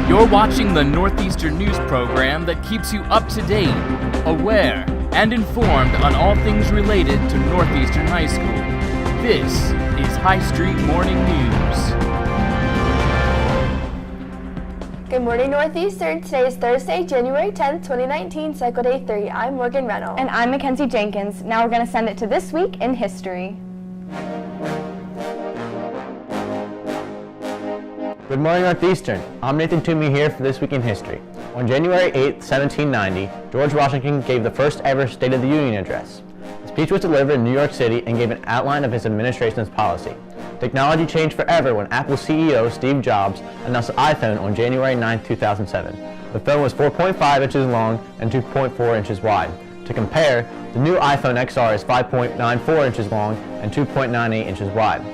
You're watching the Northeastern News program that keeps you up to date, aware, and informed on all things related to Northeastern High School. This is High Street Morning News. Good morning, Northeastern. Today is Thursday, January 10th, 2019, Cycle Day 3. I'm Morgan Reynolds. And I'm Mackenzie Jenkins. Now we're going to send it to This Week in History. Good morning, Northeastern. I'm Nathan Toomey here for This Week in History. On January 8, 1790, George Washington gave the first ever State of the Union address. The speech was delivered in New York City and gave an outline of his administration's policy. Technology changed forever when Apple CEO Steve Jobs announced the iPhone on January 9, 2007. The phone was 4.5 inches long and 2.4 inches wide. To compare, the new iPhone XR is 5.94 inches long and 2.98 inches wide.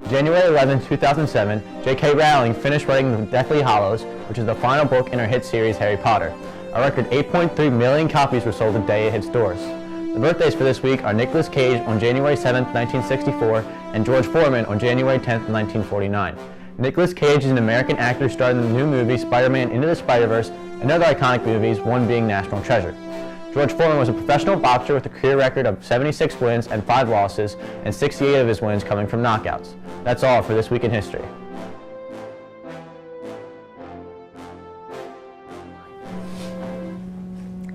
January 11, 2007, J.K. Rowling finished writing The Deathly Hallows, which is the final book in her hit series Harry Potter. A record 8.3 million copies were sold the day it hit stores. The birthdays for this week are Nicolas Cage on January 7, 1964, and George Foreman on January 10, 1949. Nicolas Cage is an American actor starring in the new movie Spider-Man Into the Spider-Verse and other iconic movies, one being National Treasure. George Foreman was a professional boxer with a career record of 76 wins and 5 losses, and 68 of his wins coming from knockouts. That's all for This Week in History.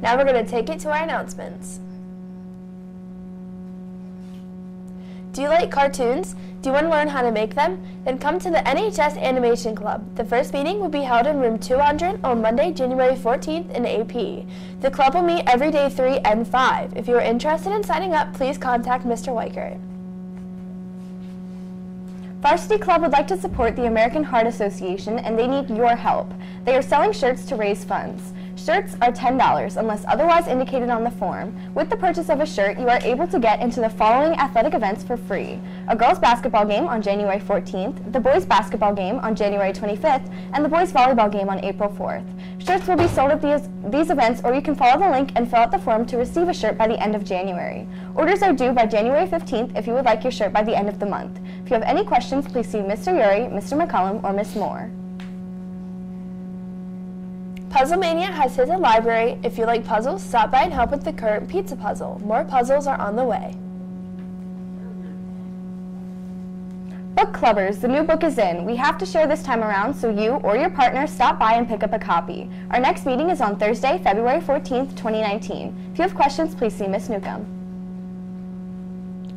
Now we're going to take it to our announcements. Do you like cartoons? Do you want to learn how to make them? Then come to the NHS Animation Club. The first meeting will be held in room 200 on Monday, January 14th in AP. The club will meet every day 3 and 5. If you are interested in signing up, please contact Mr. Weichert. Varsity Club would like to support the American Heart Association, and they need your help. They are selling shirts to raise funds. Shirts are $10 unless otherwise indicated on the form. With the purchase of a shirt, you are able to get into the following athletic events for free: a girls' basketball game on January 14th, the boys' basketball game on January 25th, and the boys' volleyball game on April 4th. Shirts will be sold at these events, or you can follow the link and fill out the form to receive a shirt by the end of January. Orders are due by January 15th if you would like your shirt by the end of the month. If you have any questions, please see Mr. Uri, Mr. McCullum, or Miss Moore. Puzzlemania has his library. If you like puzzles, stop by and help with the current pizza puzzle. More puzzles are on the way. Book Clubbers, the new book is in. We have to share this time around, so you or your partner stop by and pick up a copy. Our next meeting is on Thursday, February 14th, 2019. If you have questions, please see Miss Newcomb.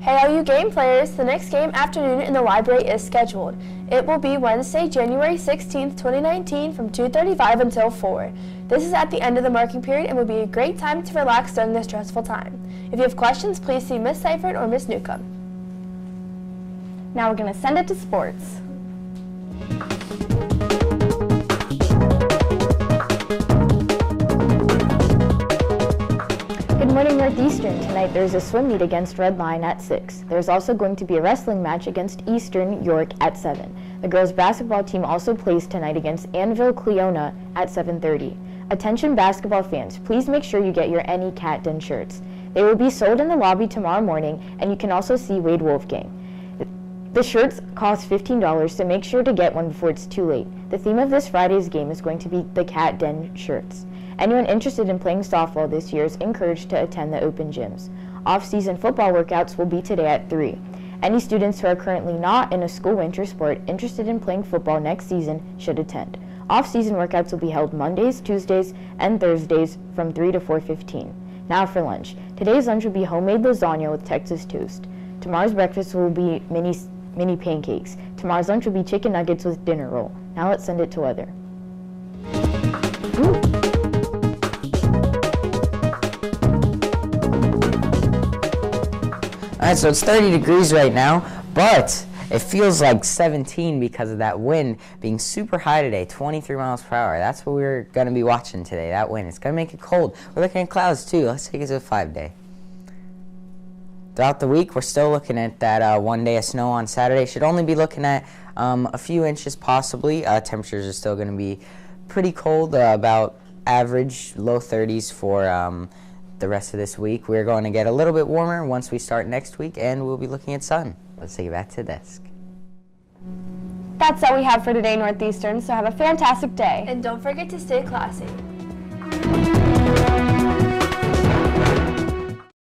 Hey all you game players, the next game afternoon in the library is scheduled. It will be Wednesday, January 16th, 2019 from 2:35 until 4. This is at the end of the marking period and will be a great time to relax during this stressful time. If you have questions, please see Miss Seifert or Miss Newcomb. Now we're going to send it to sports. Good morning, Northeastern. Tonight there's a swim meet against Red Line at 6. There's also going to be a wrestling match against Eastern York at 7. The girls' basketball team also plays tonight against Annville Cleona at 7:30. Attention basketball fans, please make sure you get your Any Cat Den shirts. They will be sold in the lobby tomorrow morning, and you can also see Wade Wolfgang. The shirts cost $15, so make sure to get one before it's too late. The theme of this Friday's game is going to be the Cat Den shirts. Anyone interested in playing softball this year is encouraged to attend the open gyms. Off-season football workouts will be today at 3. Any students who are currently not in a school winter sport interested in playing football next season should attend. Off-season workouts will be held Mondays, Tuesdays, and Thursdays from 3 to 4:15. Now for lunch. Today's lunch will be homemade lasagna with Texas toast. Tomorrow's breakfast will be mini pancakes. Tomorrow's lunch will be chicken nuggets with dinner roll. Now let's send it to weather. Ooh. Alright, so it's 30 degrees right now, but it feels like 17 because of that wind being super high today, 23 miles per hour. That's what we're going to be watching today, that wind. It's going to make it cold. We're looking at clouds too. Let's take it to a 5-day. Throughout the week, we're still looking at that 1 day of snow on Saturday. Should only be looking at a few inches possibly. Temperatures are still going to be pretty cold, about average low 30s for the rest of this week. We're going to get a little bit warmer once we start next week, and we'll be looking at sun. Let's take it back to the desk. that's all we have for today, Northeastern, so have a fantastic day. And don't forget to stay classy.